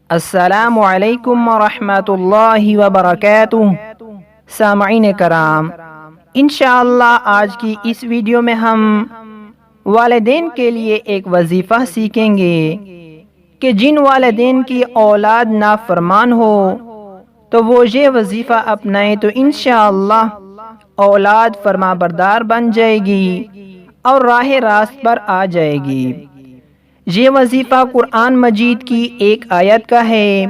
السلام علیکم ورحمۃ اللہ وبرکاتہ۔ سامعین کرام، انشاءاللہ آج کی اس ویڈیو میں ہم والدین کے لیے ایک وظیفہ سیکھیں گے کہ جن والدین کی اولاد نافرمان ہو تو وہ یہ وظیفہ اپنائیں تو انشاءاللہ اولاد فرما بردار بن جائے گی اور راہ راست پر آ جائے گی۔ یہ وظیفہ قرآن مجید کی ایک آیت کا ہے۔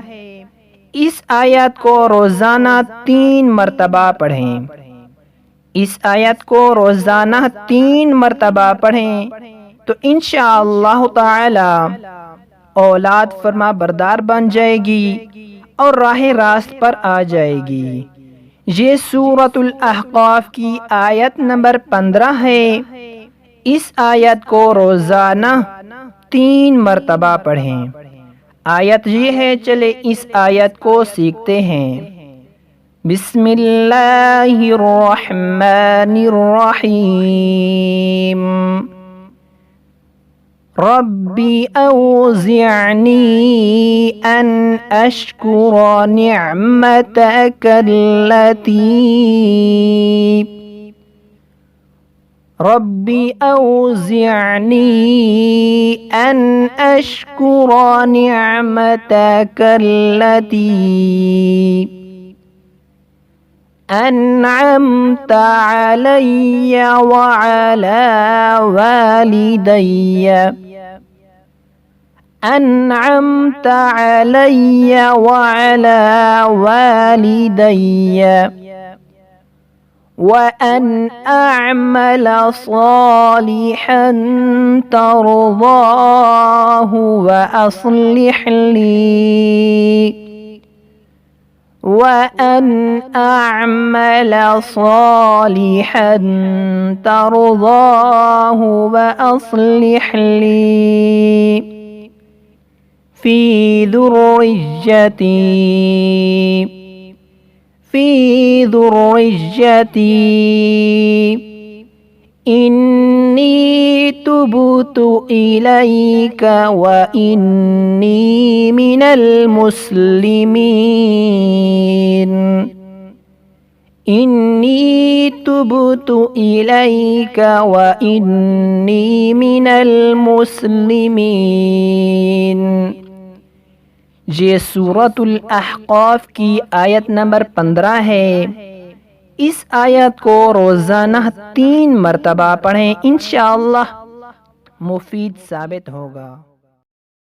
اس آیت کو روزانہ 3 مرتبہ پڑھیں۔ اس آیت کو روزانہ 3 مرتبہ پڑھیں تو انشاءاللہ تعالی اولاد فرما بردار بن جائے گی اور راہ راست پر آ جائے گی۔ یہ سورۃ الاحقاف کی آیت نمبر 15 ہے۔ اس آیت کو روزانہ 3 مرتبہ پڑھیں۔ آیت یہ ہے، چلے اس آیت کو سیکھتے ہیں۔ بسم اللہ الرحمن الرحیم۔ ربی اوزعنی ان اشکر نعمتک ربی اوزعنی ان اشکر نعمتک التي انعمت علی وعلی والدی انعمت علی وعلی والدی وأن أعمل صالحا ترضاه وأن أعمل صالحا ترضاه وأصلح لي في ذريتي إني تبت إليك وإني من المسلمين إني تبت إليك وإني من المسلمين۔ یہ سورۃ الاحقاف کی آیت نمبر 15 ہے۔ اس آیت کو روزانہ 3 مرتبہ پڑھیں، انشاءاللہ مفید ثابت ہوگا۔